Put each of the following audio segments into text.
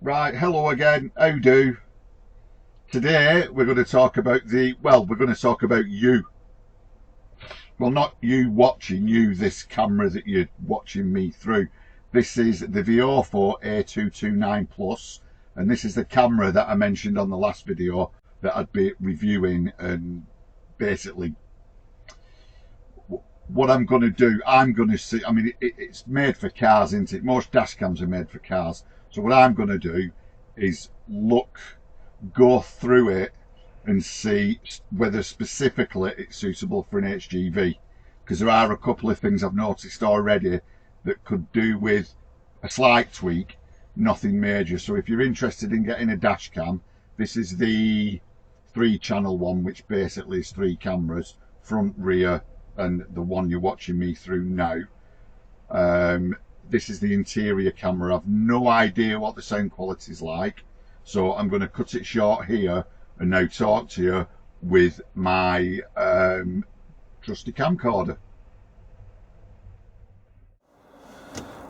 Right, hello again, how do? Today we're going to talk about we're going to talk about you. Well, not you watching you, this camera that you're watching me through. This is the VIOFO A229 Plus, and this is the camera that I mentioned on the last video that I'd be reviewing. And basically what I'm going to do, I'm going to see, I mean, it's made for cars, isn't it? Most dash cams are made for cars. So what I'm going to do is go through it and see whether specifically it's suitable for an HGV, because there are a couple of things I've noticed already that could do with a slight tweak, nothing major. So if you're interested in getting a dash cam, this is the 3-channel one, which basically is 3 cameras, front, rear, and the one you're watching me through now. This is the interior camera. I've no idea what the sound quality is like, so I'm going to cut it short here and now talk to you with my trusty camcorder.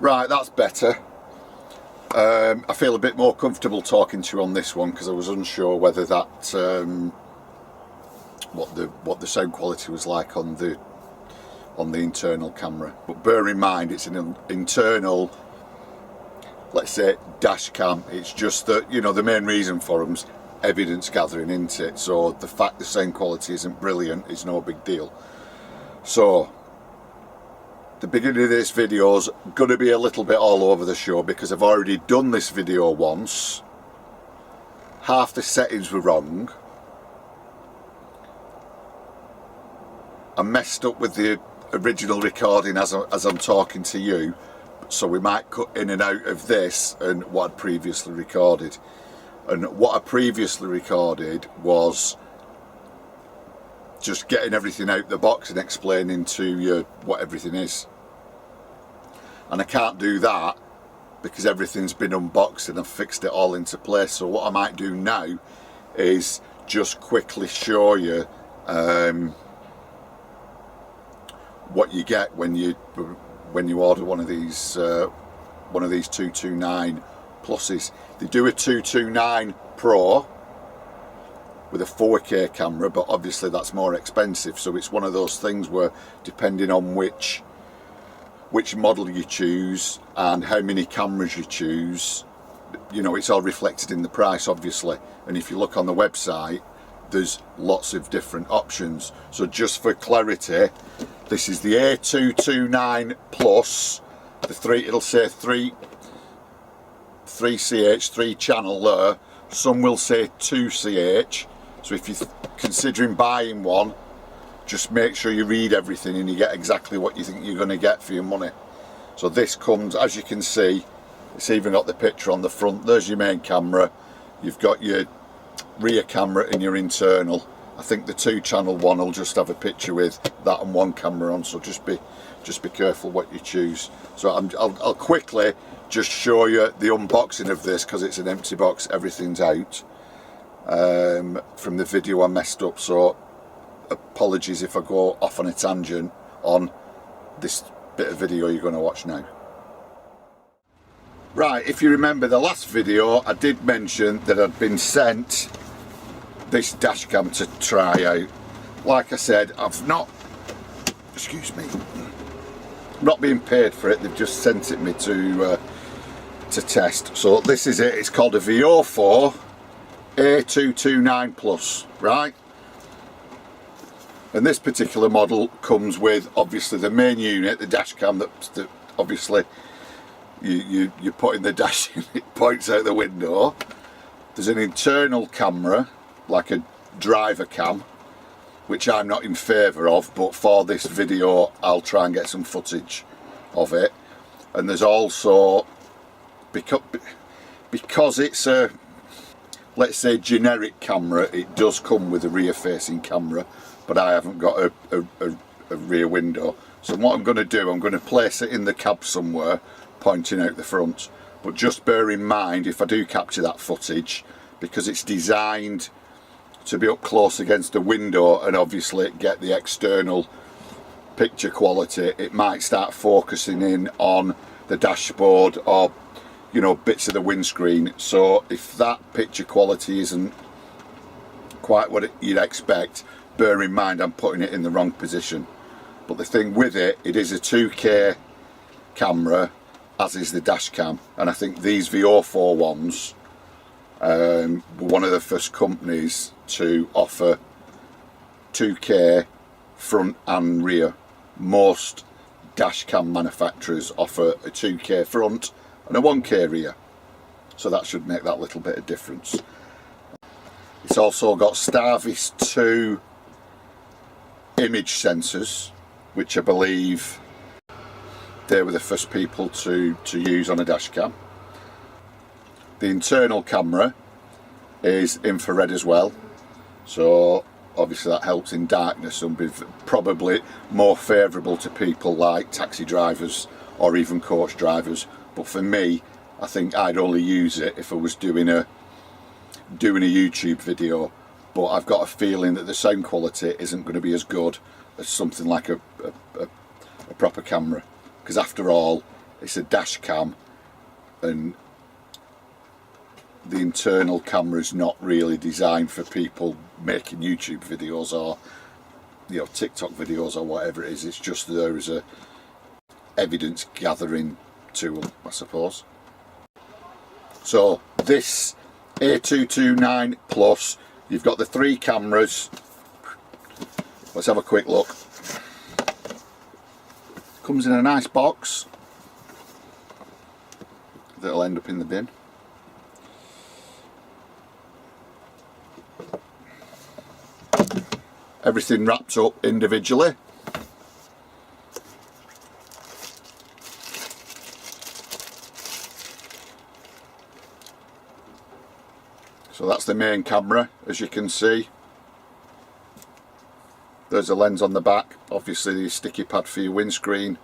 Right, that's better. I feel a bit more comfortable talking to you on this one because I was unsure whether that what the sound quality was like on the internal camera. But bear in mind, it's an internal, let's say, dash cam. It's just that, you know, the main reason for them's evidence gathering, isn't it? So the fact the sound quality isn't brilliant is no big deal. So the beginning of this video is going to be a little bit all over the show because I've already done this video once. Half the settings were wrong. I messed up with the original recording as I'm talking to you, so we might cut in and out of this and what I'd previously recorded. And what I previously recorded was just getting everything out the box and explaining to you what everything is. And I can't do that because everything's been unboxed and I've fixed it all into place. So what I might do now is just quickly show you what you get when you order one of these 229 pluses. They do a 229 Pro with a 4K camera, but obviously that's more expensive. So it's one of those things where, depending on which model you choose and how many cameras you choose, you know, it's all reflected in the price, obviously. And if you look on the website, there's lots of different options. So just for clarity, this is the A229 Plus, it'll say 3CH, 3 channel there. Some will say 2CH. So if you're considering buying one, just make sure you read everything and you get exactly what you think you're going to get for your money. So this comes, as you can see, it's even got the picture on the front. There's your main camera. You've got your rear camera and your internal. I think the 2-channel one will just have a picture with that and 1 camera on, so just be careful what you choose. So I'll quickly just show you the unboxing of this because it's an empty box, everything's out. From the video I messed up, so apologies if I go off on a tangent on this bit of video you're going to watch now. Right, if you remember the last video, I did mention that I'd been sent this dash cam to try out. Like I said, I've not, excuse me, not being paid for it. They've just sent it me to test. So this is it. It's called a VIOFO A229 Plus, right? And this particular model comes with obviously the main unit, the dash cam that obviously you put in the dash and it points out the window. There's an internal camera, like a driver cam, which I'm not in favour of, but for this video I'll try and get some footage of it. And there's also, because it's a, let's say, generic camera, it does come with a rear facing camera, but I haven't got a rear window. So what I'm going to do, I'm going to place it in the cab somewhere pointing out the front. But just bear in mind, if I do capture that footage, because it's designed to be up close against the window and obviously get the external picture quality, it might start focusing in on the dashboard or you know, bits of the windscreen. So if that picture quality isn't quite what you'd expect, bear in mind I'm putting it in the wrong position. But the thing with it, it is a 2K camera, as is the Dashcam, and I think these VIOFO ones were one of the first companies to offer 2K front and rear. Most Dashcam manufacturers offer a 2K front and a 1K rear, so that should make that little bit of difference. It's also got STARVIS 2 image sensors, which I believe they were the first people to use on a Dashcam. The internal camera is infrared as well, so obviously that helps in darkness and be probably more favourable to people like taxi drivers or even coach drivers. But for me, I think I'd only use it if I was doing a YouTube video. But I've got a feeling that the sound quality isn't going to be as good as something like a proper camera, because after all, it's a dash cam, and the internal camera is not really designed for people making YouTube videos or, you know, TikTok videos or whatever it is. It's just there as a evidence gathering tool, I suppose. So this A229 Plus, you've got the 3 cameras. Let's have a quick look. Comes in a nice box that'll end up in the bin. Everything wrapped up individually. So that's the main camera, as you can see. There's a lens on the back, obviously the sticky pad for your windscreen,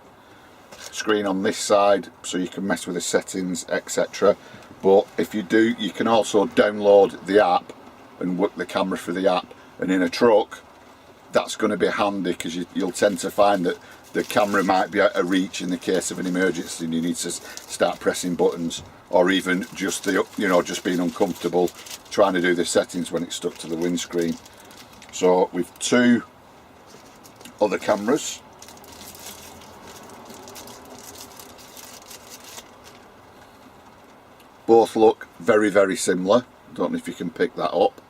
screen on this side so you can mess with the settings, etc. But if you do, you can also download the app and work the camera for the app, and in a truck that's going to be handy, because you'll tend to find that the camera might be out of reach in the case of an emergency and you need to start pressing buttons, or even just just being uncomfortable trying to do the settings when it's stuck to the windscreen. So we've 2 other cameras. Both look very, very similar. Don't know if you can pick that up,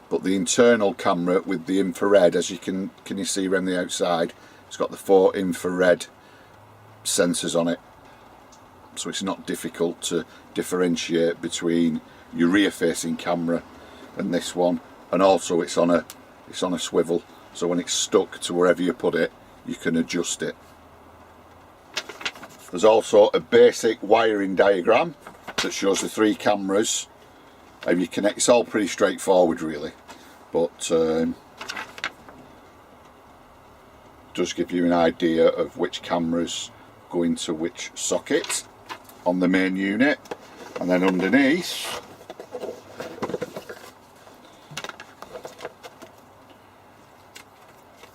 but the internal camera with the infrared, as can you see around the outside, it's got the 4 infrared sensors on it, so it's not difficult to differentiate between your rear facing camera and this one. And also it's on a swivel, so when it's stuck to wherever you put it, you can adjust it. There's also a basic wiring diagram that shows the 3 cameras, and you connect. It's all pretty straightforward really, but does give you an idea of which cameras go into which socket on the main unit. And then underneath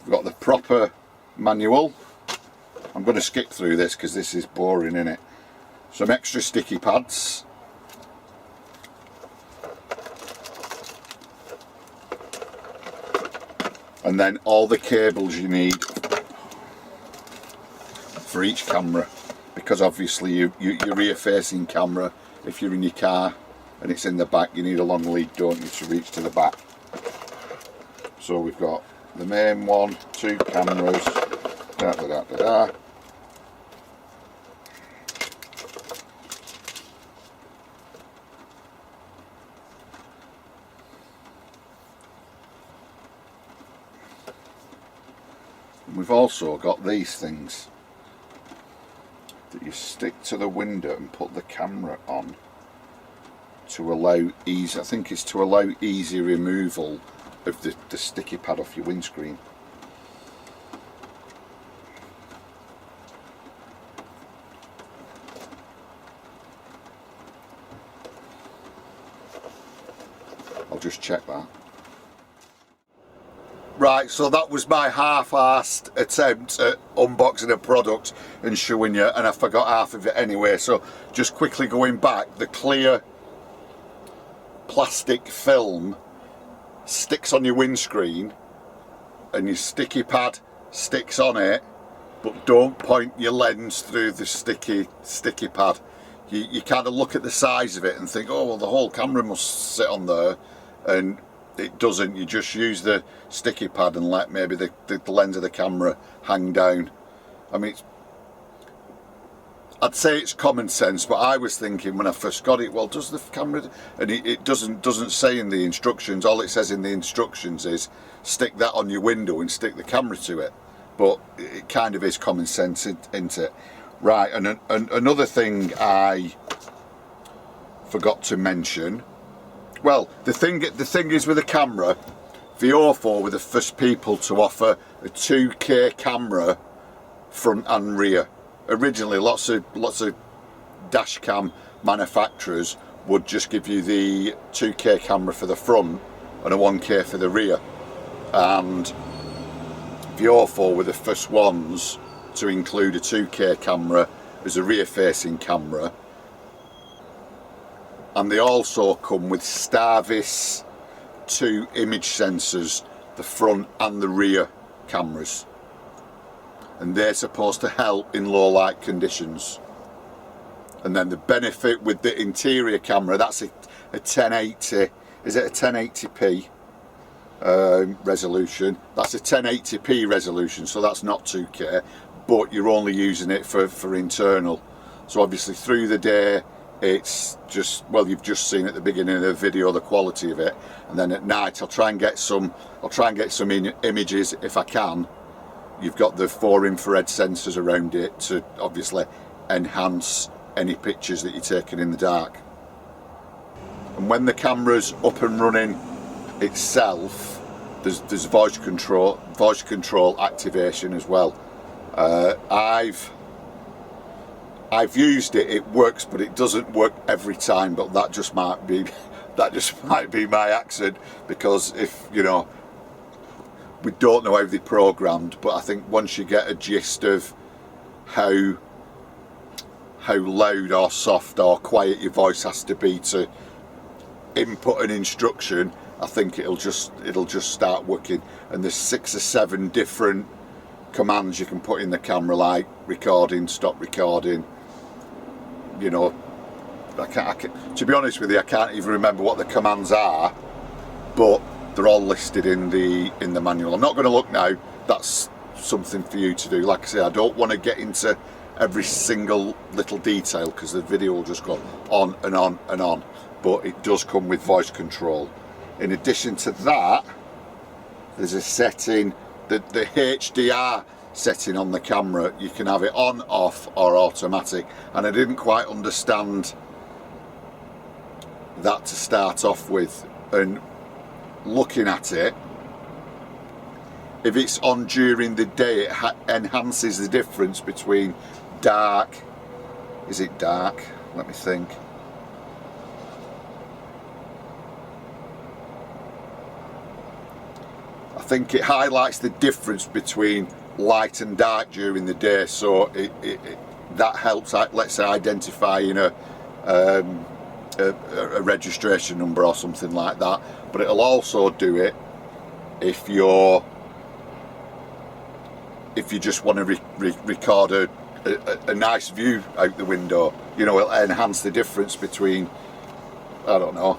we've got the proper manual. I'm going to skip through this because this is boring, innit? Some extra sticky pads, and then all the cables you need for each camera, because obviously your rear facing camera, if you're in your car and it's in the back, you need a long lead, don't you, to reach to the back. So we've got the main one, 2 cameras, da da da da da. And we've also got these things that you stick to the window and put the camera on to allow easy, I think it's to allow easy removal of the sticky pad off your windscreen. I'll just check that. Right, so that was my half-arsed attempt at unboxing a product and showing you, and I forgot half of it anyway. So just quickly going back, the clear plastic film sticks on your windscreen and your sticky pad sticks on it, but don't point your lens through the sticky pad. You kind of look at the size of it and think, oh well, the whole camera must sit on there, and it doesn't. You just use the sticky pad and let maybe the lens of the camera hang down. I mean, I'd say it's common sense, but I was thinking when I first got it, well, does the camera, and it doesn't say in the instructions. All it says in the instructions is stick that on your window and stick the camera to it. But it kind of is common sense, isn't it? Right, and another thing I forgot to mention. Well, the thing is with the camera, VIOFO were the first people to offer a 2K camera front and rear. Originally, lots of Dashcam manufacturers would just give you the 2K camera for the front and a 1K for the rear. And VIOFO were the first ones to include a 2K camera as a rear-facing camera. And they also come with STARVIS 2 image sensors, the front and the rear cameras. And they're supposed to help in low light conditions. And then the benefit with the interior camera, that's a 1080, is it a 1080p resolution? That's a 1080p resolution, so that's not 2K, but you're only using it for internal. So obviously through the day, it's just, well, you've just seen at the beginning of the video the quality of it, and then at night I'll try and get some images if I can. You've got the 4 infrared sensors around it to obviously enhance any pictures that you're taking in the dark. And when the camera's up and running itself, there's voice control activation as well. I've used it, it works, but it doesn't work every time. But that just might be my accent, because if you know, we don't know how they're programmed. But I think once you get a gist of how loud or soft or quiet your voice has to be to input an instruction, I think it'll just start working. And there's 6 or 7 different commands you can put in the camera, like recording, stop recording. You know, to be honest with you, I can't even remember what the commands are, but they're all listed in the manual. I'm not going to look now. That's something for you to do. Like I say, I don't want to get into every single little detail because the video will just go on and on and on. But it does come with voice control. In addition to that, there's a setting, the HDR setting on the camera. You can have it on, off or automatic, and I didn't quite understand that to start off with. And looking at it, if it's on during the day, it enhances the difference between dark, is it dark? Let me think. I think it highlights the difference between light and dark during the day, so that helps, let's say, identifying a registration number or something like that. But it'll also do it if you just want to record a nice view out the window. You know, it'll enhance the difference between, I don't know,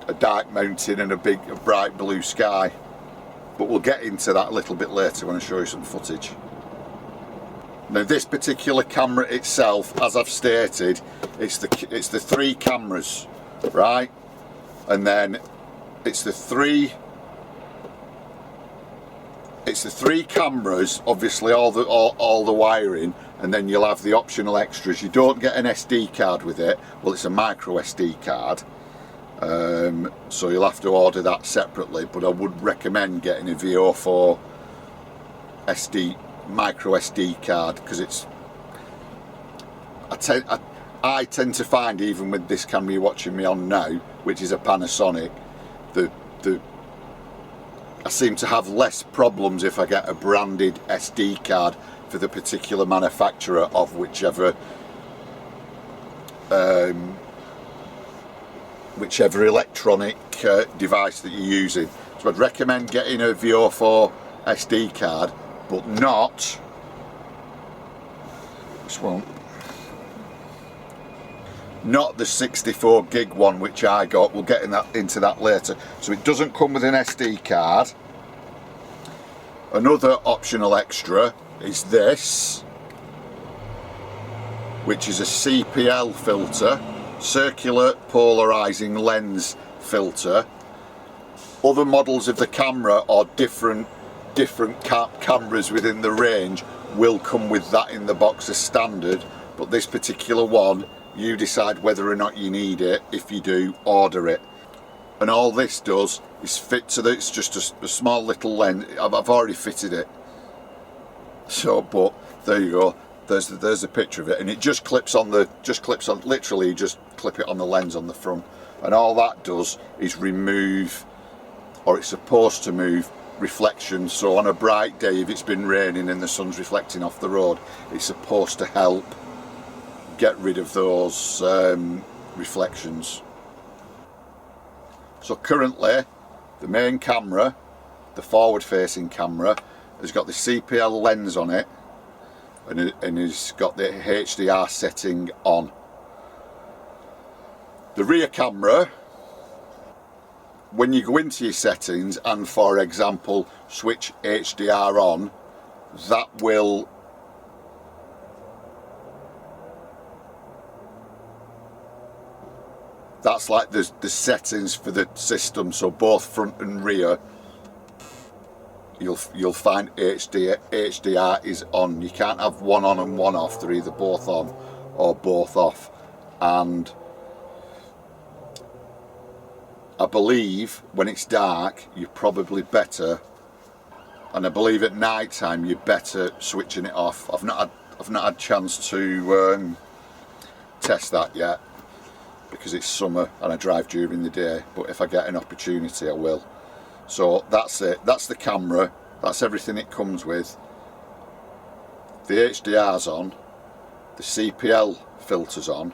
a dark mountain and a bright blue sky. But we'll get into that a little bit later when I show you some footage. Now this particular camera itself, as I've stated, it's the 3 cameras, right? And then it's the three cameras, obviously all the wiring, and then you'll have the optional extras. You don't get an SD card with it. Well, it's a micro SD card. So you'll have to order that separately, but I would recommend getting a VIOFO micro SD card, because it's, I tend to find, even with this camera you're watching me on now, which is a Panasonic, the I seem to have less problems if I get a branded SD card for the particular manufacturer of whichever electronic device that you're using. So I'd recommend getting a VIOFO SD card, but not this one. Not the 64 gig one which I got. We'll get into that later. So it doesn't come with an SD card. Another optional extra is this, which is a CPL filter, circular polarizing lens filter. Other models of the camera or different cameras within the range will come with that in the box as standard, but this particular one, you decide whether or not you need it. If you do, order it. And all this does is fit to it's just a small little lens. I've already fitted it. So, but there you go. There's a picture of it, and it just clips on literally just clip it on the lens on the front. And all that does is remove, or it's supposed to move, reflection. So on a bright day, if it's been raining and the sun's reflecting off the road, it's supposed to help get rid of those reflections. So currently the main camera, the forward facing camera, has got the CPL lens on it, and has got the HDR setting on. The rear camera, when you go into your settings and, for example, switch HDR on, that's like the settings for the system. So both front and rear, you'll find HDR is on. You can't have one on and one off. They're either both on or both off. And I believe when it's dark, you're probably better, and I believe at night time you're better switching it off. I've not had a chance to test that yet, because it's summer and I drive during the day, but if I get an opportunity I will. So that's it, that's the camera, that's everything it comes with. The HDR's on, the CPL filter's on.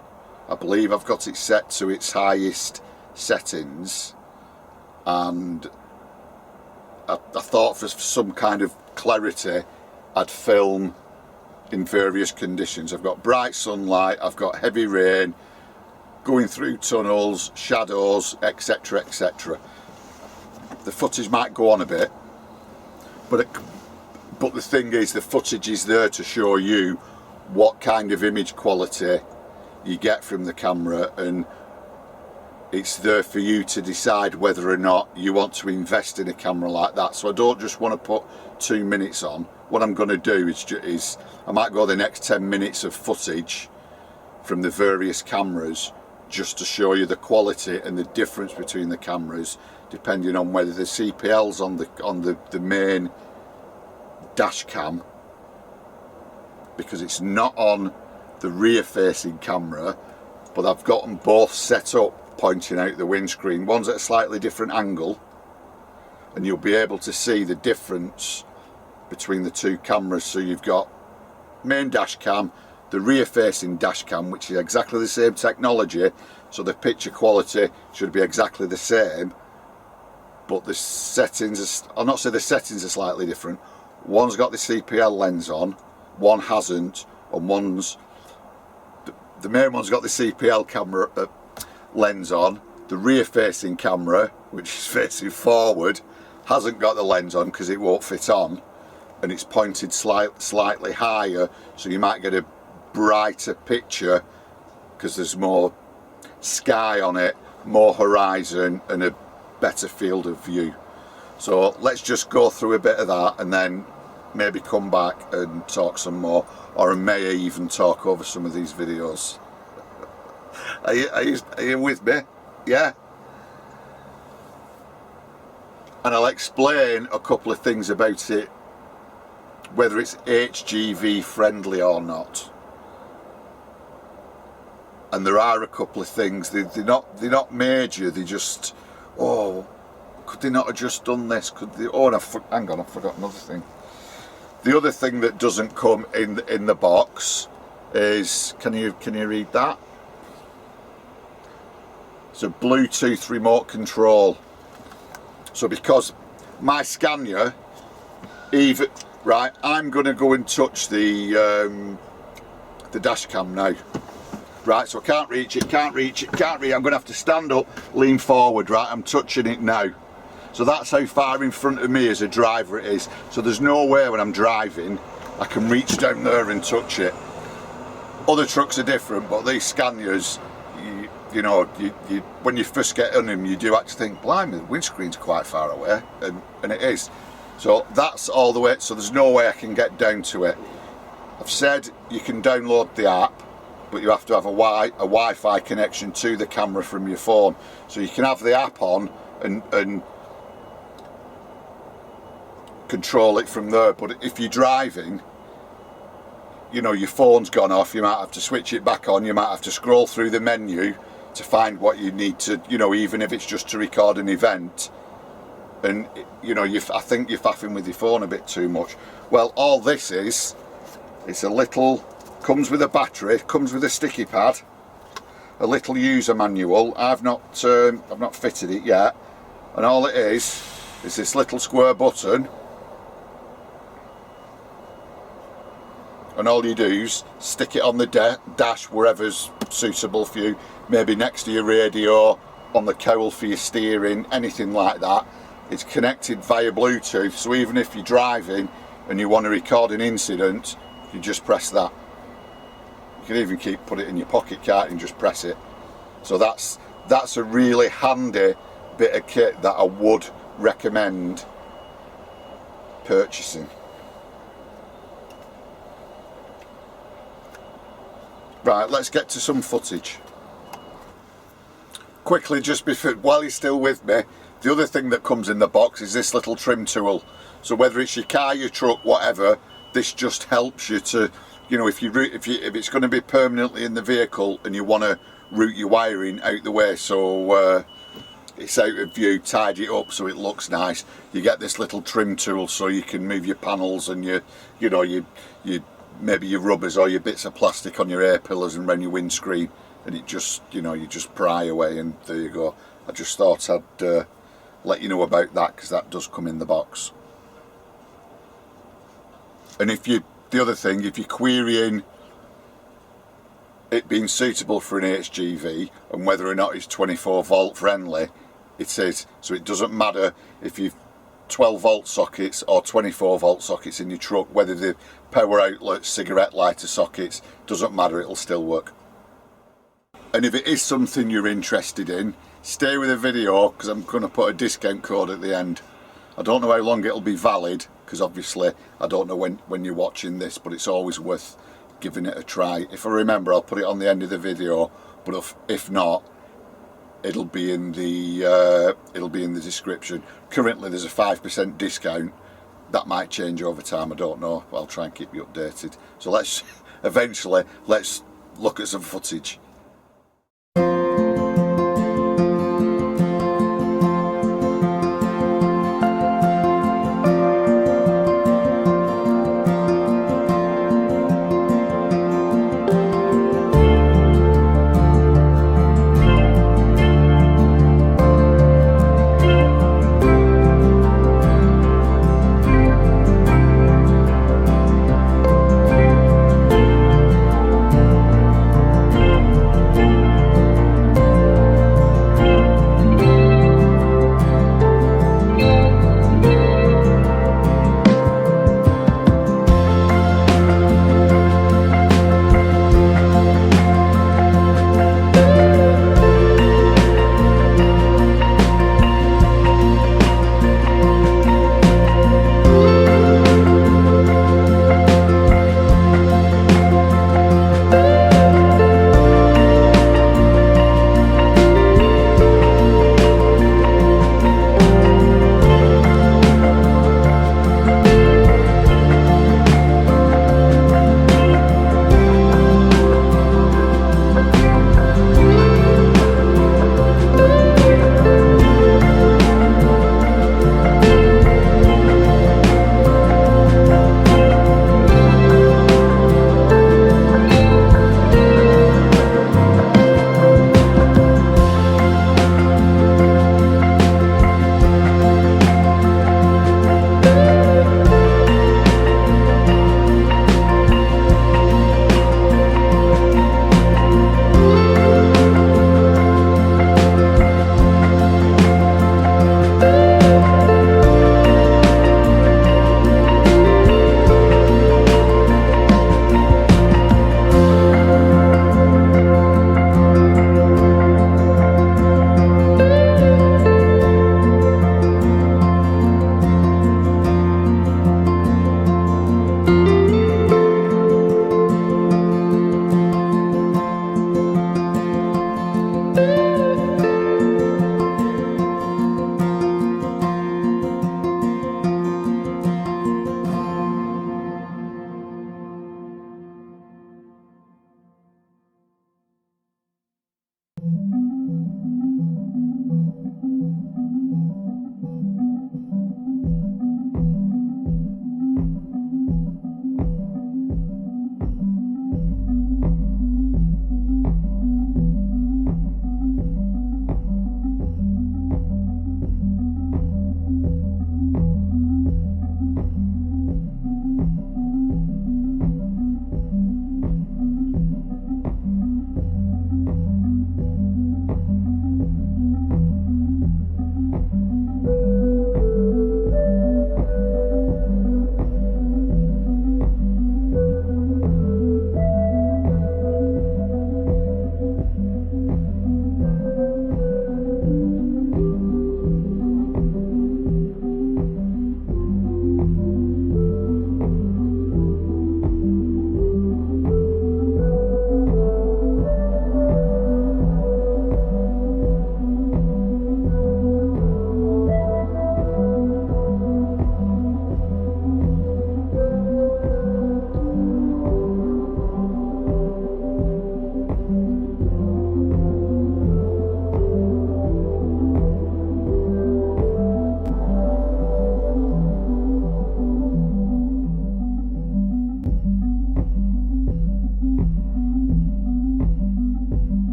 I believe I've got it set to its highest settings, and I thought for some kind of clarity I'd film in various conditions. I've got bright sunlight, I've got heavy rain, going through tunnels, shadows, etc, etc. The footage might go on a bit, but the thing is, the footage is there to show you what kind of image quality you get from the camera, and it's there for you to decide whether or not you want to invest in a camera like that. So I don't just want to put 2 minutes on. What I'm going to do is I might go the next 10 minutes of footage from the various cameras, just to show you the quality and the difference between the cameras, depending on whether the CPL's on the main dash cam, because it's not on the rear facing camera, but I've got them both set up pointing out the windscreen. One's at a slightly different angle, and you'll be able to see the difference between the two cameras. So you've got main dash cam, the rear facing dash cam, which is exactly the same technology, so the picture quality should be exactly the same, but the settings, I'll not say the settings are slightly different. One's got the CPL lens on, one hasn't, and the main one's got the CPL camera lens on. The rear facing camera, which is facing forward, hasn't got the lens on because it won't fit on, and it's pointed slightly higher, so you might get a brighter picture because there's more sky on it, more horizon, and a better field of view. So let's just go through a bit of that and then maybe come back and talk some more, or I may even talk over some of these videos. Are you with me? Yeah. And I'll explain a couple of things about it, whether it's HGV friendly or not. And there are a couple of things, they're not major, they just, oh, could they not have just done this? Could they? Oh, and hang on, I forgot another thing. The other thing that doesn't come in the box is, can you read that? It's a Bluetooth remote control. So because my Scania, even right, I'm going to go and touch the dash cam now. Right, so I can't reach it. I'm going to have to stand up, lean forward. Right, I'm touching it now. So that's how far in front of me as a driver it is. So there's no way when I'm driving I can reach down there and touch it. Other trucks are different, but these Scanias, you know, when you first get on them, you do actually think, blimey, the windscreen's quite far away, and it is. So that's all the way, so there's no way I can get down to it. I've said you can download the app, but you have to have a Wi-Fi connection to the camera from your phone. So you can have the app on and control it from there, but if you're driving, you know, your phone's gone off, you might have to switch it back on, you might have to scroll through the menu to find what you need to, you know, even if it's just to record an event. And, you know, I think you're faffing with your phone a bit too much. Well, all this is, it's a little, comes with a battery, comes with a sticky pad, a little user manual. I've not fitted it yet, and all it is this little square button, and all you do is stick it on the dash wherever's suitable for you, maybe next to your radio, on the cowl for your steering, anything like that. It's connected via Bluetooth, so even if you're driving and you want to record an incident, you just press that. You can even put it in your pocket, can't you, and just press it. So that's a really handy bit of kit that I would recommend purchasing. Right, let's get to some footage. Quickly, just before, while you're still with me, the other thing that comes in the box is this little trim tool. So whether it's your car, your truck, whatever, this just helps you to, you know, if it's going to be permanently in the vehicle and you want to route your wiring out the way so it's out of view, tidy it up so it looks nice, you get this little trim tool so you can move your panels and your maybe your rubbers or your bits of plastic on your air pillars and around your windscreen, and it just, you know, you just pry away, and there you go. I just thought I'd let you know about that, because that does come in the box. And the other thing, if you're querying it being suitable for an HGV and whether or not it's 24 volt friendly, it is. So it doesn't matter if you've 12 volt sockets or 24 volt sockets in your truck, whether the power outlets, cigarette lighter sockets, doesn't matter, it'll still work. And if it is something you're interested in, stay with the video, because I'm going to put a discount code at the end. I don't know how long it'll be valid, because obviously I don't know when you're watching this, but it's always worth giving it a try. If I remember, I'll put it on the end of the video, but if not, it'll be in the description. Currently there's a 5% discount. That might change over time, I don't know. I'll try and keep you updated. So let's look at some footage.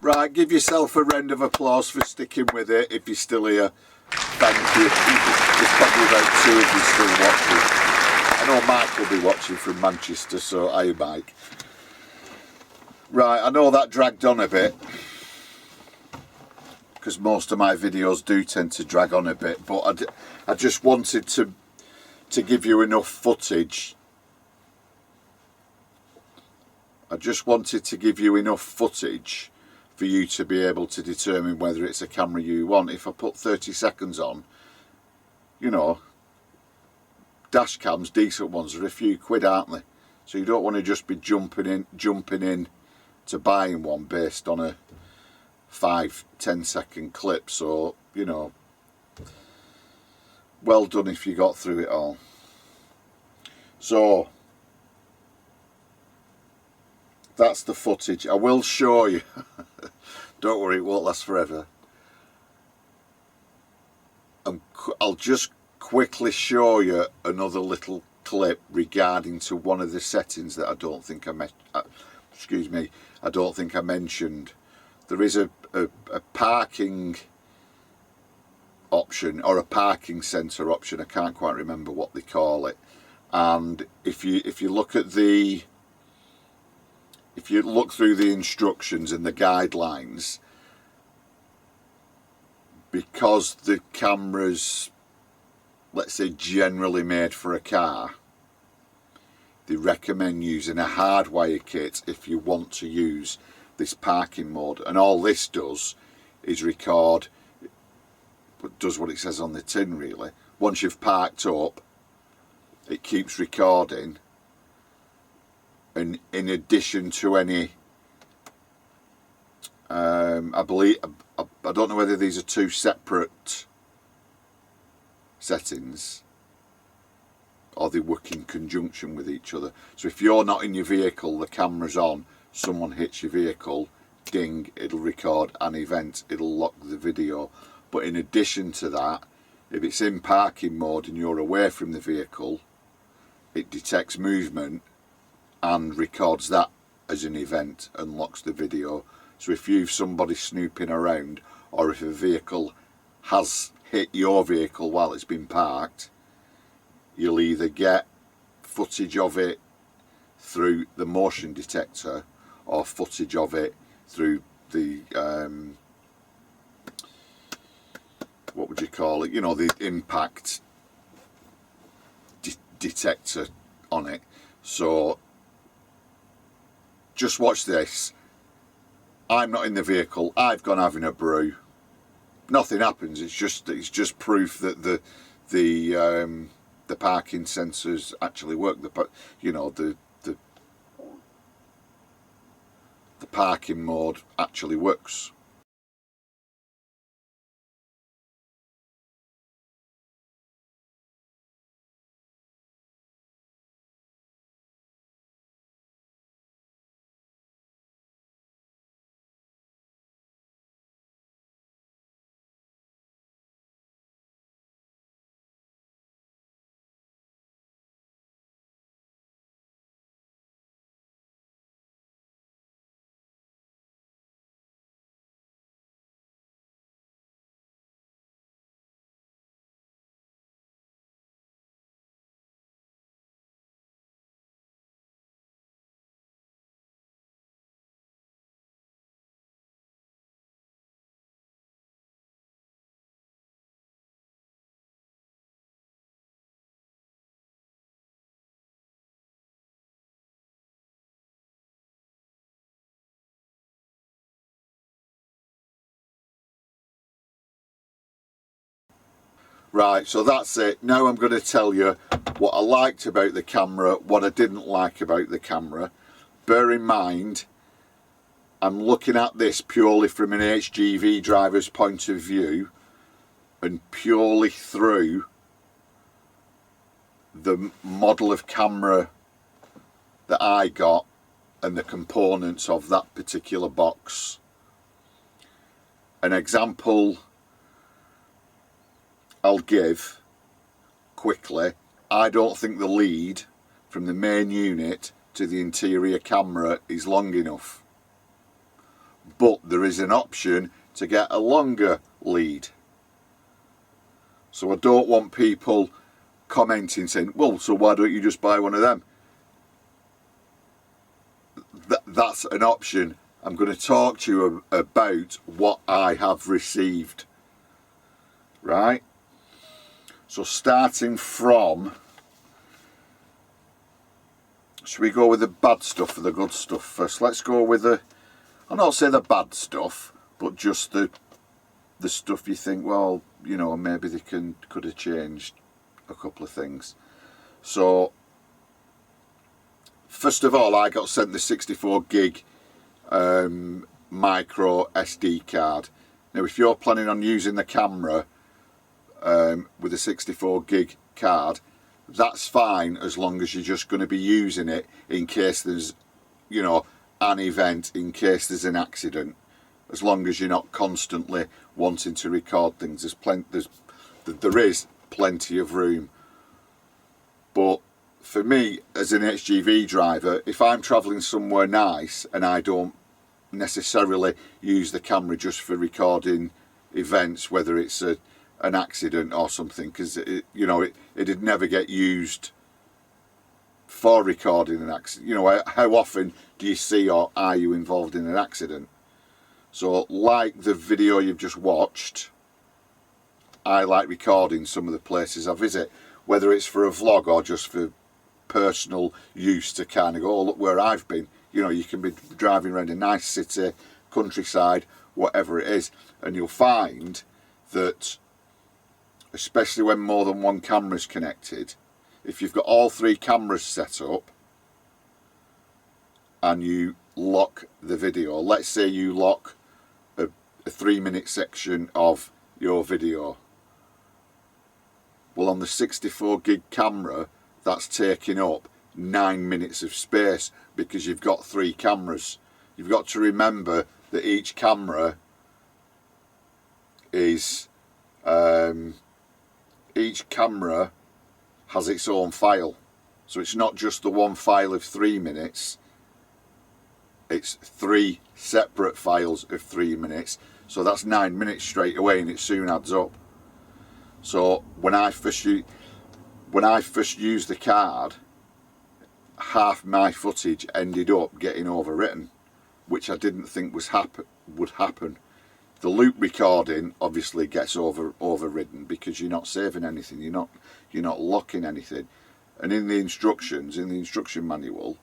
Right, give yourself a round of applause for sticking with it if you're still here. Thank you. There's probably about 2 of you still watching. I know Mike will be watching from Manchester, so hi Mike. Right, I know that dragged on a bit, because most of my videos do tend to drag on a bit, but I just wanted to give you enough footage. I just wanted to give you enough footage for you to be able to determine whether it's a camera you want. If I put 30 seconds on, you know, dash cams, decent ones, are a few quid, aren't they? So you don't want to just be jumping in to buying one based on a 5-10 second clip. So, you know, well done if you got through it all. So that's the footage. I will show you. Don't worry, it won't last forever. I'll just quickly show you another little clip regarding to one of the settings that I don't think I mentioned. There is a parking option, or a parking centre option. I can't quite remember what they call it. And if you look at the if you look through the instructions and the guidelines, because the camera's, let's say, generally made for a car, they recommend using a hardwire kit if you want to use this parking mode. And all this does is record, but does what it says on the tin really. Once you've parked up, it keeps recording, and in addition to any I believe, I don't know whether these are 2 separate settings or they work in conjunction with each other. So if you're not in your vehicle, the camera's on, someone hits your vehicle, ding, it'll record an event, it'll lock the video. But in addition to that, if it's in parking mode and you're away from the vehicle, it detects movement and records that as an event and locks the video. So if you've somebody snooping around, or if a vehicle has hit your vehicle while it's been parked, you'll either get footage of it through the motion detector or footage of it through the do you call it, you know, the impact detector on it. So just watch this. I'm not in the vehicle, I've gone having a brew, nothing happens. It's just proof that the parking sensors actually work. You know, the parking mode actually works. Right, so that's it. Now I'm going to tell you what I liked about the camera, what I didn't like about the camera. Bear in mind, I'm looking at this purely from an HGV driver's point of view and purely through the model of camera that I got and the components of that particular box. An example I'll give quickly, I don't think the lead from the main unit to the interior camera is long enough, but there is an option to get a longer lead. So I don't want people commenting saying, well, so why don't you just buy one of them? That's an option. I'm going to talk to you about what I have received, right? So starting from, should we go with the bad stuff or the good stuff first? Let's go with I'll not say the bad stuff, but just the stuff you think, well, you know, maybe they could have changed a couple of things. So first of all, I got sent the 64 gig micro SD card. Now if you're planning on using the camera with a 64 gig card, that's fine, as long as you're just going to be using it in case there's, you know, an event, in case there's an accident. As long as you're not constantly wanting to record things, there is plenty of room. But for me, as an HGV driver, if I'm travelling somewhere nice and I don't necessarily use the camera just for recording events, whether it's an accident or something, because you know, it'd never get used for recording an accident. You know, how often do you see or are you involved in an accident? So like the video you've just watched, I like recording some of the places I visit, whether it's for a vlog or just for personal use, to kind of go, oh, look where I've been. You know, you can be driving around a nice city, countryside, whatever it is, and you'll find that, especially when more than one camera is connected, if you've got all three cameras set up and you lock the video, let's say you lock a 3-minute section of your video, well, on the 64 gig camera, that's taking up 9 minutes of space because you've got three cameras. You've got to remember that each camera is each camera has its own file, so it's not just the one file of 3 minutes, it's 3 separate files of 3 minutes, so that's 9 minutes straight away, and it soon adds up. So when I first used the card, half my footage ended up getting overwritten, which I didn't think would happen. The loop recording obviously gets overridden because you're not saving anything, you're not locking anything. And in the instructions, in the instruction manual,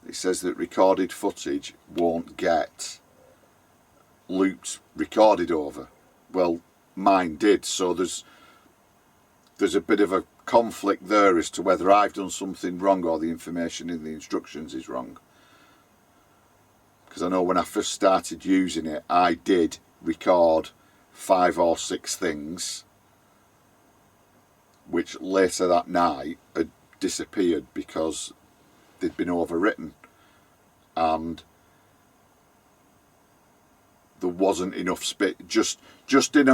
it says that recorded footage won't get looped recorded over. Well, mine did, so there's a bit of a conflict there as to whether I've done something wrong or the information in the instructions is wrong. Because I know when I first started using it, I did record 5 or 6 things which later that night had disappeared because they'd been overwritten and there wasn't enough space. Just in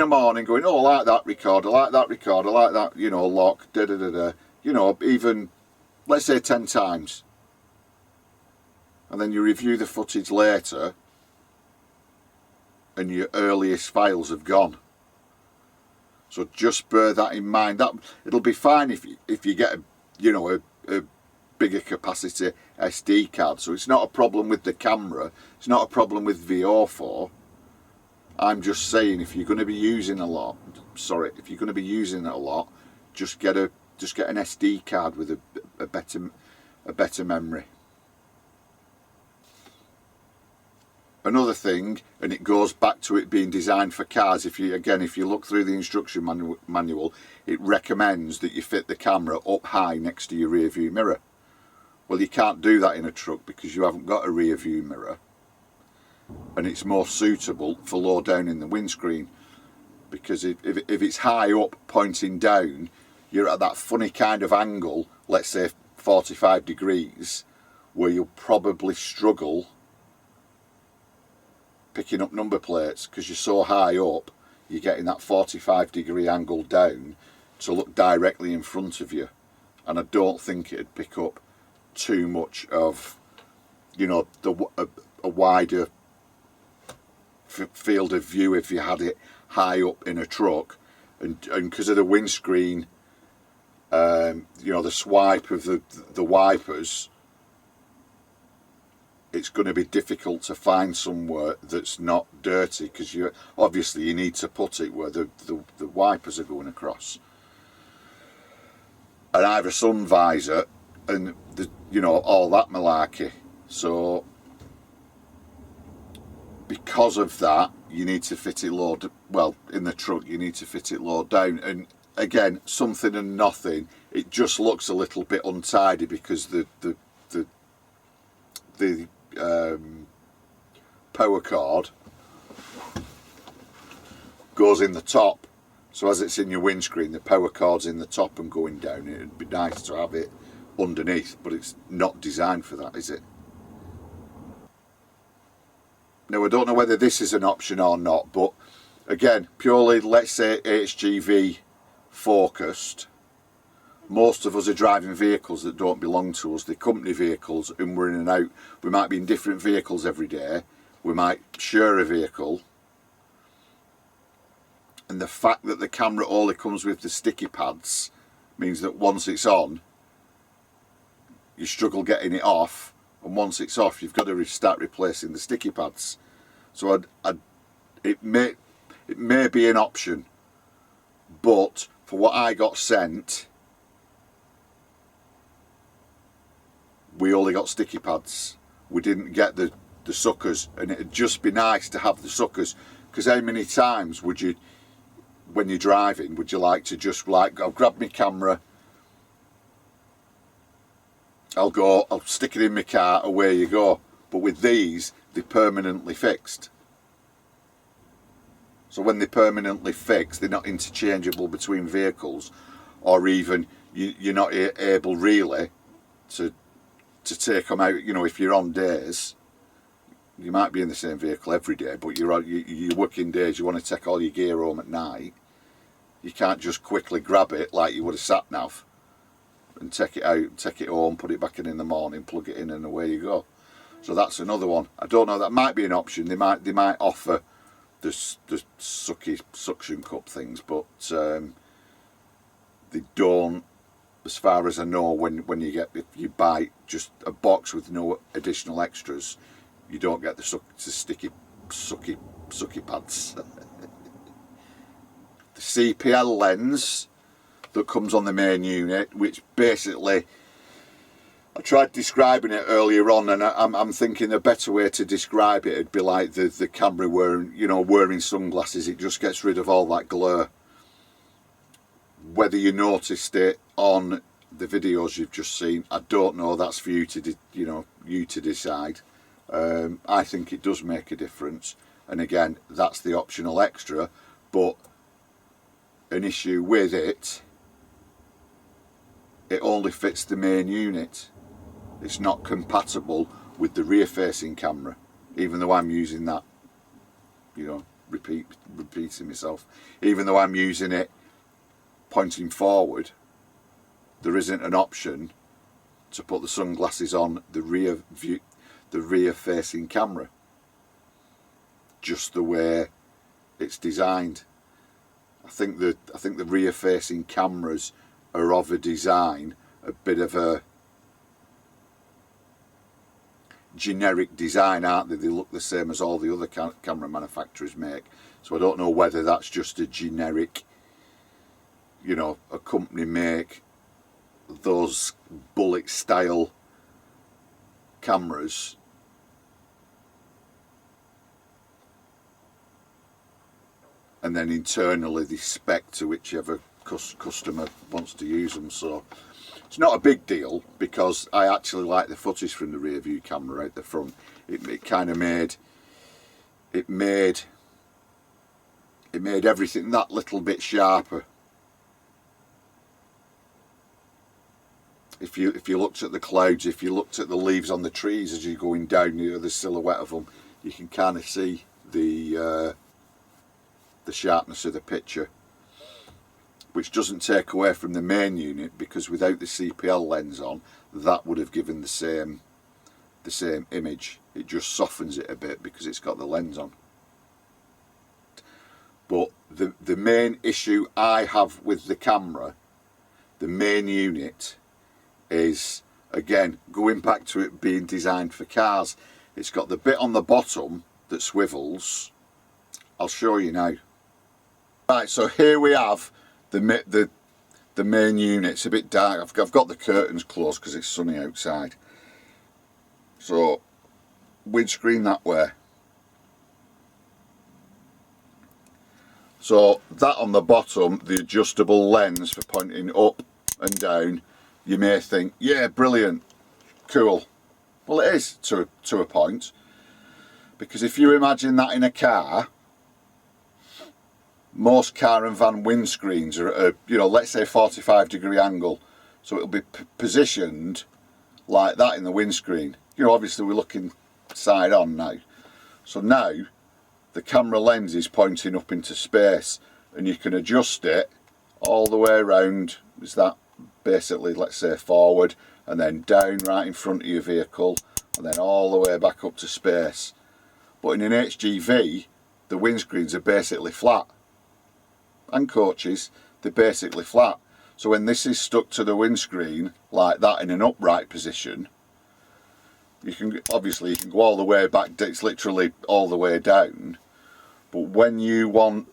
a morning going, oh, I like that record, I like that record, I like that, you know, lock, da da da da, you know, even let's say 10 times, and then you review the footage later and your earliest files have gone. So just bear that in mind. That it'll be fine if you get a bigger capacity SD card. So it's not a problem with the camera. It's not a problem with VIOFO. I'm just saying if you're going to be using a lot, if you're going to be using it a lot, just get an SD card with a better memory. Another thing, and it goes back to it being designed for cars, if you look through the instruction manual, it recommends that you fit the camera up high next to your rear view mirror. Well, you can't do that in a truck because you haven't got a rear view mirror, and it's more suitable for low down in the windscreen, because if it's high up pointing down, you're at that funny kind of angle, let's say 45 degrees, where you'll probably struggle picking up number plates because you're so high up. You're getting that 45-degree angle down to look directly in front of you, and I don't think it'd pick up too much of, you know, a wider field of view if you had it high up in a truck, and because of the windscreen, you know, the swipe of the wipers, it's going to be difficult to find somewhere that's not dirty, because you need to put it where the wipers are going across. And I have a sun visor and you know, all that malarkey. So because of that, you need to fit it low. Well, in the truck, you need to fit it low down. And again, something and nothing. It just looks a little bit untidy because the power cord goes in the top, so as it's in your windscreen, the power cord's in the top and going down. It'd be nice to have it underneath, but it's not designed for that, is it? Now, I don't know whether this is an option or not, but again, purely, let's say HGV focused, most of us are driving vehicles that don't belong to us. They're company vehicles, and we're in and out. We might be in different vehicles every day. We might share a vehicle. And the fact that the camera only comes with the sticky pads means that once it's on, you struggle getting it off. And once it's off, you've got to start replacing the sticky pads. So it may be an option. But for what I got sent, we only got sticky pads. We didn't get the suckers, and it'd just be nice to have the suckers, because how many times would you, when you're driving, would you like to just like, I'll grab my camera, I'll stick it in my car, away you go. But with these, they're permanently fixed. So when they're permanently fixed, they're not interchangeable between vehicles, or even you're not able really to take them out. You know, if you're on days, you might be in the same vehicle every day, but you're working days, you want to take all your gear home at night, you can't just quickly grab it like you would a sat nav and take it out, take it home, put it back in the morning, plug it in, and away you go. So that's another one. I don't know, that might be an option. They might offer the suction cup things, but they don't, as far as I know. When if you buy just a box with no additional extras, you don't get the sticky sucky pants. The CPL lens that comes on the main unit, which basically, I tried describing it earlier on, and I'm thinking a better way to describe it would be like the camera wearing sunglasses. It just gets rid of all that glare. Whether you noticed it on the videos you've just seen, I don't know. That's for you to decide. I think it does make a difference, and again, that's the optional extra. But an issue with it only fits the main unit. It's not compatible with the rear facing camera, even though I'm using that, repeating myself, even though I'm using it pointing forward, there isn't an option to put the sunglasses on the rear facing camera, just the way it's designed. I think the rear facing cameras are of a design, a bit of a generic design, aren't they? They look the same as all the other camera manufacturers make. So I don't know whether that's just a generic, a company make those bullet style cameras, and then internally they spec to whichever customer wants to use them. So it's not a big deal, because I actually like the footage from the rear view camera out the front. It kind of made everything that little bit sharper. If you looked at the clouds, if you looked at the leaves on the trees as you're going down, the silhouette of them, you can kind of see the sharpness of the picture, which doesn't take away from the main unit, because without the CPL lens on, that would have given the same image. It just softens it a bit because it's got the lens on. But the main issue I have with the camera, the main unit, is, again, going back to it being designed for cars. It's got the bit on the bottom that swivels. I'll show you now. Right, so here we have the main unit. It's a bit dark. I've got the curtains closed because it's sunny outside. So windscreen that way. So that on the bottom, the adjustable lens for pointing up and down. You may think, yeah, brilliant, cool. Well, it is to a point, because if you imagine that in a car, most car and van windscreens are at a, let's say 45-degree angle, so it'll be positioned like that in the windscreen. Obviously we're looking side on now, so now the camera lens is pointing up into space, and you can adjust it all the way around. Is that basically, let's say, forward and then down right in front of your vehicle, and then all the way back up to space. But in an HGV, the windscreens are basically flat, and coaches, they're basically flat. So when this is stuck to the windscreen like that in an upright position, you can go all the way back. It's literally all the way down. But when you want,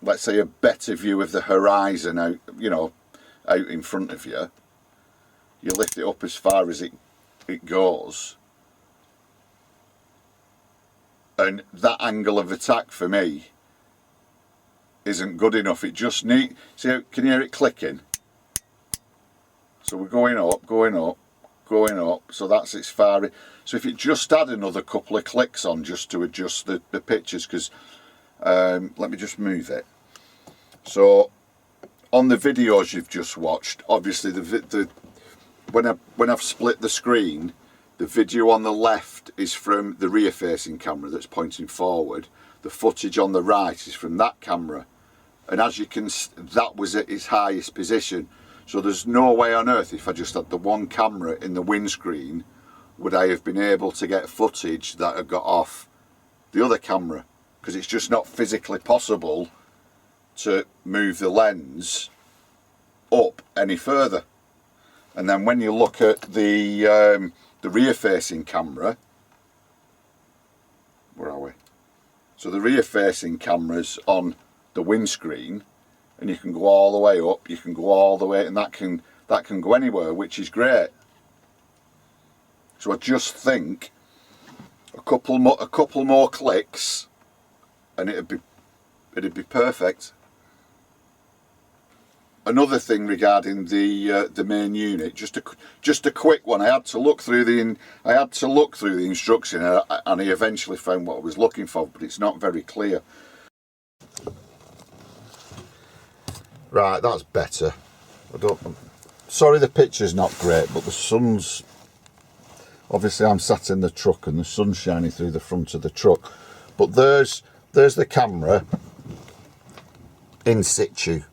let's say, a better view of the horizon out, out in front of you, you lift it up as far as it goes, and that angle of attack for me isn't good enough. It just needs, see, can you hear it clicking? So we're going up, going up, going up, so that's its far. So if it just had another couple of clicks on just to adjust the pictures, because let me just move it. So on the videos you've just watched, obviously when I've split the screen, the video on the left is from the rear facing camera that's pointing forward. The footage on the right is from that camera, and as you can, that was at its highest position. So there's no way on earth, if I just had the one camera in the windscreen, would I have been able to get footage that had got off the other camera, because it's just not physically possible to move the lens up any further. And then when you look at the rear facing camera, where are we? So the rear facing camera's on the windscreen, and you can go all the way up, you can go all the way, and that can go anywhere, which is great. So I just think a couple more clicks and it'd be perfect. Another thing regarding the main unit, just a quick one. I had to look through the instruction, and I eventually found what I was looking for, but it's not very clear. Right, that's better. Sorry the picture's not great, but the sun's, obviously I'm sat in the truck and the sun's shining through the front of the truck. But there's the camera in situ.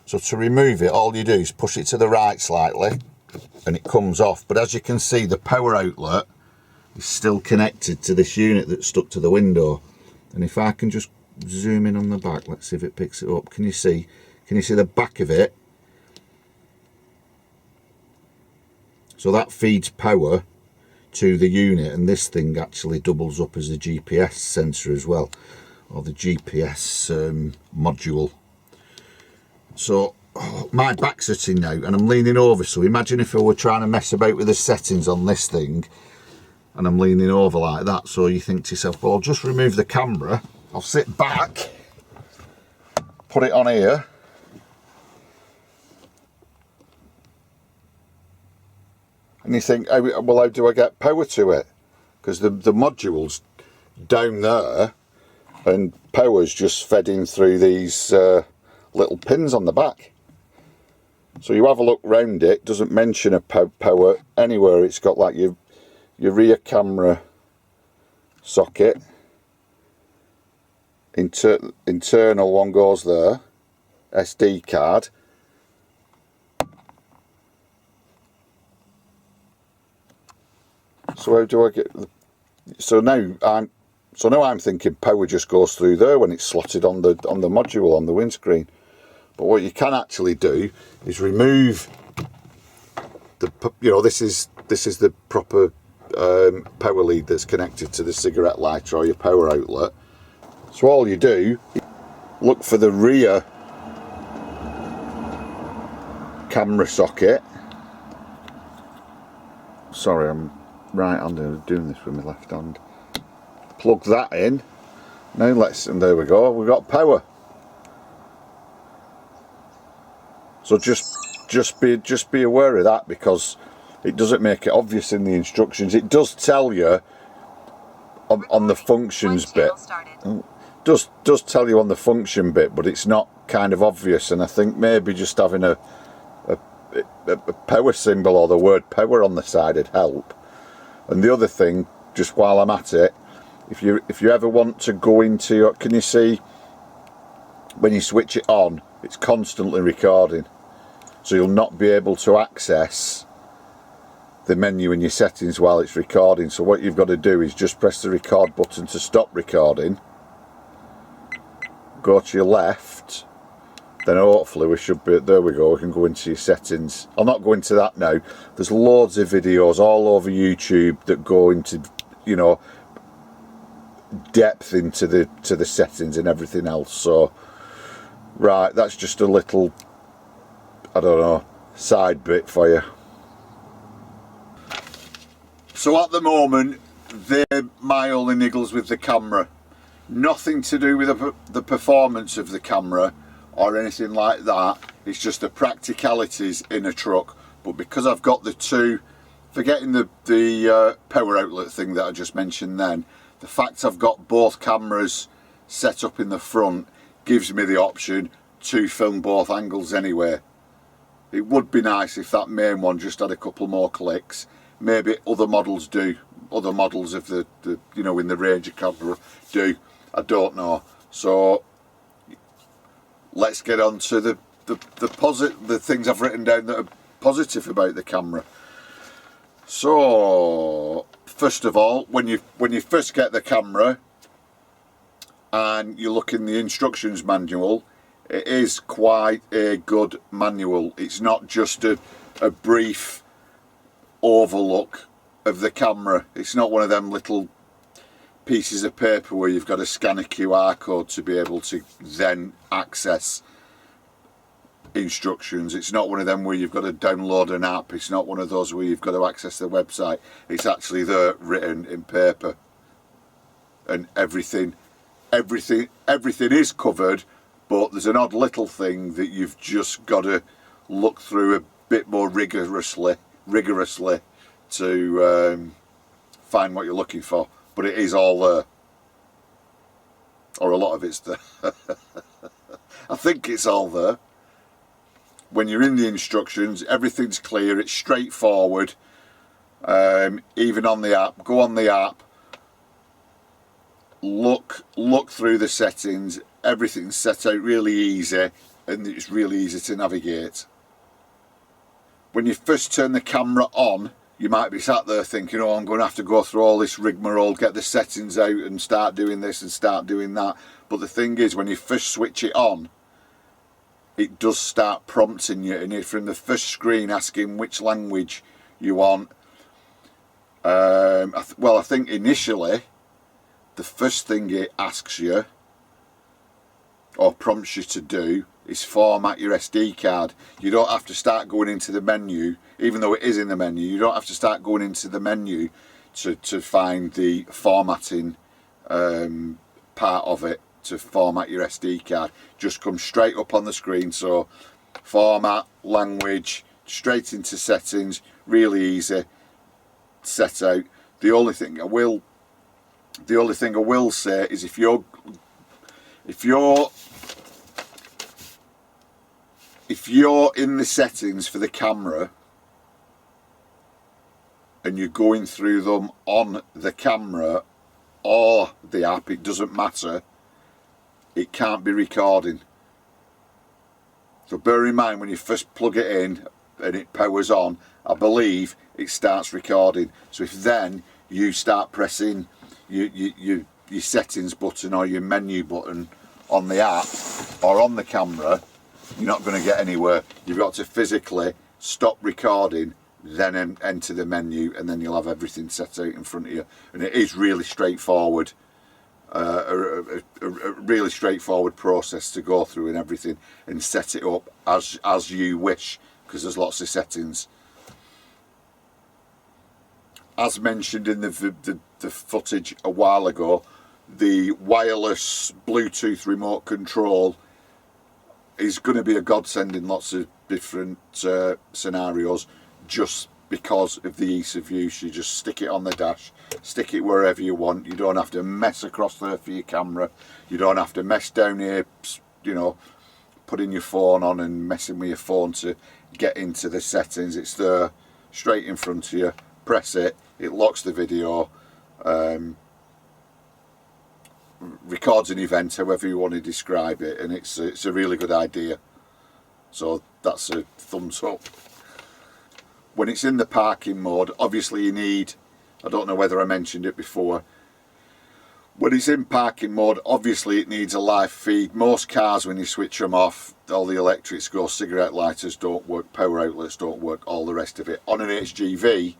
So to remove it, all you do is push it to the right slightly and it comes off. But as you can see, the power outlet is still connected to this unit that's stuck to the window. And if I can just zoom in on the back, let's see if it picks it up. Can you see the back of it? So that feeds power to the unit, and this thing actually doubles up as a GPS sensor as well, or the GPS module. So my back's sitting now and I'm leaning over, so imagine if I were trying to mess about with the settings on this thing and I'm leaning over like that. So you think to yourself, well, I'll just remove the camera, I'll sit back, put it on here, and you think, well, how do I get power to it? Because the module's down there and power's just fed in through these little pins on the back. So you have a look round it, doesn't mention a power anywhere. It's got like your rear camera socket, internal one goes there, SD card, so how do I get so now I'm thinking power just goes through there when it's slotted on the module on the windscreen. But what you can actually do is remove the, this is the proper power lead that's connected to the cigarette lighter or your power outlet. So all you do, look for the rear camera socket. Sorry, I'm right-handed doing this with my left hand. Plug that in. Now and there we go. We've got power. So just be aware of that, because it doesn't make it obvious in the instructions. It does tell you on the functions bit. Does tell you on the function bit, but it's not kind of obvious. And I think maybe just having a power symbol or the word power on the side would help. And the other thing, just while I'm at it, if you ever want to go into your, can you see when you switch it on, it's constantly recording, so you'll not be able to access the menu in your settings while it's recording. So what you've got to do is just press the record button to stop recording, go to your left, then hopefully we should be, there we go, we can go into your settings. I'll not go into that now. There's loads of videos all over YouTube that go into, depth into the settings and everything else. So right, that's just a little, I don't know, side bit for you. So at the moment, they're my only niggles with the camera. Nothing to do with the performance of the camera or anything like that. It's just the practicalities in a truck. But because I've got the two, forgetting the power outlet thing that I just mentioned then, the fact I've got both cameras set up in the front gives me the option to film both angles anyway. It would be nice if that main one just had a couple more clicks. Maybe other models do. Other models of the in the Ranger camera do. I don't know. So let's get on to the things I've written down that are positive about the camera. So first of all, when you first get the camera and you look in the instructions manual, it is quite a good manual. It's not just a brief overlook of the camera. It's not one of them little pieces of paper where you've got to scan a QR code to be able to then access instructions. It's not one of them where you've got to download an app. It's not one of those where you've got to access the website. It's actually there written in paper, and everything is covered, but there's an odd little thing that you've just got to look through a bit more rigorously to find what you're looking for. But it is all there, or a lot of it's there. I think it's all there. When you're in the instructions, everything's clear, it's straightforward. Even on the app, go on the app, look through the settings, everything's set out really easy, and it's really easy to navigate. When you first turn the camera on, you might be sat there thinking, oh, I'm going to have to go through all this rigmarole, get the settings out and start doing this and start doing that. But the thing is, when you first switch it on, it does start prompting you, and from the first screen asking which language you want. Well, I think initially, the first thing it asks you, or prompts you to do, is format your SD card. You don't have to start going into the menu, even though it is in the menu. You don't have to start going into the menu to find the formatting part of it, to format your SD card. Just come straight up on the screen. So format, language, straight into settings, really easy, set out. The only thing I will say is if you're in the settings for the camera and you're going through them on the camera or the app, it doesn't matter, it can't be recording. So bear in mind, when you first plug it in and it powers on, I believe it starts recording. So if then you start pressing your settings button or your menu button on the app or on the camera, you're not going to get anywhere. You've got to physically stop recording, then enter the menu, and then you'll have everything set out in front of you. And it is really straightforward, a really straightforward process to go through and everything, and set it up as you wish, because there's lots of settings. As mentioned in the footage a while ago, the wireless Bluetooth remote control is going to be a godsend in lots of different scenarios, just because of the ease of use. You just stick it on the dash, stick it wherever you want. You don't have to mess across there for your camera. You don't have to mess down here, you know, putting your phone on and messing with your phone to get into the settings. It's there, straight in front of you. Press it, it locks the video, records an event, however you want to describe it, and it's a really good idea. So that's a thumbs up. When it's in the parking mode, obviously you need, I don't know whether I mentioned it before, when it's in parking mode, obviously it needs a live feed. Most cars, when you switch them off, all the electrics go, cigarette lighters don't work, power outlets don't work, all the rest of it. On an HGV,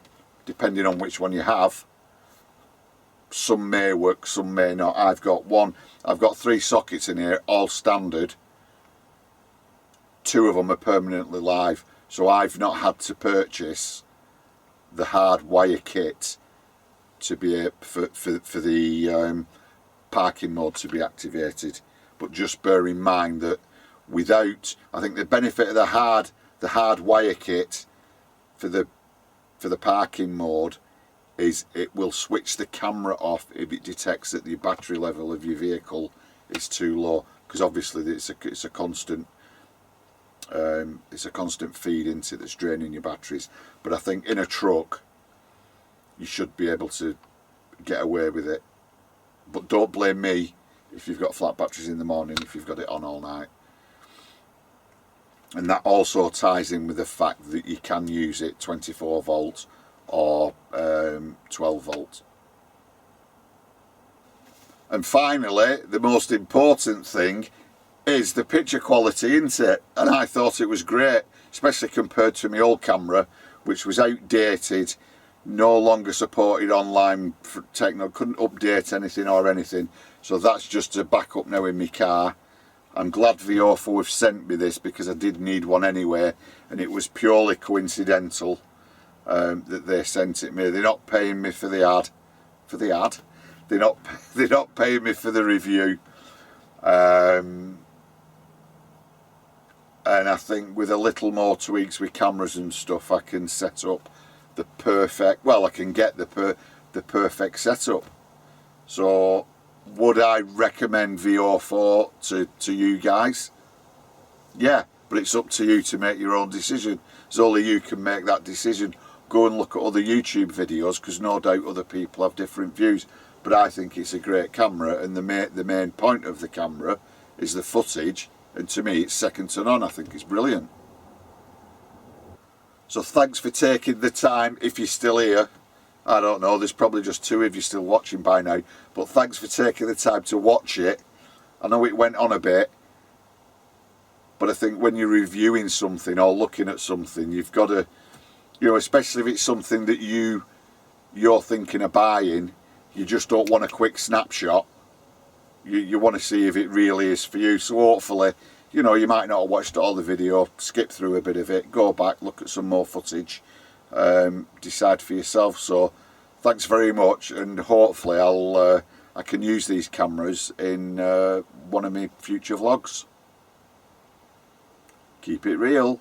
depending on which one you have, some may work, some may not. I've got 3 sockets in here, all standard. 2 of them are permanently live, so I've not had to purchase the hard wire kit to be for the parking mode to be activated. But just bear in mind that without, I think the benefit of the hard wire kit for the parking mode is it will switch the camera off if it detects that the battery level of your vehicle is too low, because obviously it's a constant feed into that's draining your batteries. But I think in a truck you should be able to get away with it. But don't blame me if you've got flat batteries in the morning, if you've got it on all night. And that also ties in with the fact that you can use it 24 volt or 12 volt. And finally, the most important thing is the picture quality, isn't it? And I thought it was great, especially compared to my old camera, which was outdated. no longer supported online for couldn't update anything or anything, so that's just a backup now in my car. I'm glad VIOFO have sent me this because I did need one anyway, and it was purely coincidental that they sent it me. They're not paying me for the ad. They're not paying me for the review. And I think with a little more tweaks with cameras and stuff, I can set up the perfect, well, I can get the perfect setup. So would I recommend VIOFO to you guys? Yeah, but it's up to you to make your own decision. It's only you can make that decision. Go and look at other YouTube videos, because no doubt other people have different views. But I think it's a great camera, and the main point of the camera is the footage, and to me it's second to none. I think it's brilliant. So thanks for taking the time, if you're still here. I don't know, there's probably just 2 of you still watching by now, but thanks for taking the time to watch it. I know it went on a bit, but I think when you're reviewing something or looking at something, you've got to, you know, especially if it's something that you're thinking of buying, you just don't want a quick snapshot. You want to see if it really is for you. So hopefully, you know, you might not have watched all the video, skip through a bit of it, go back, look at some more footage, decide for yourself. So thanks very much, and hopefully I can use these cameras in one of my future vlogs. Keep it real.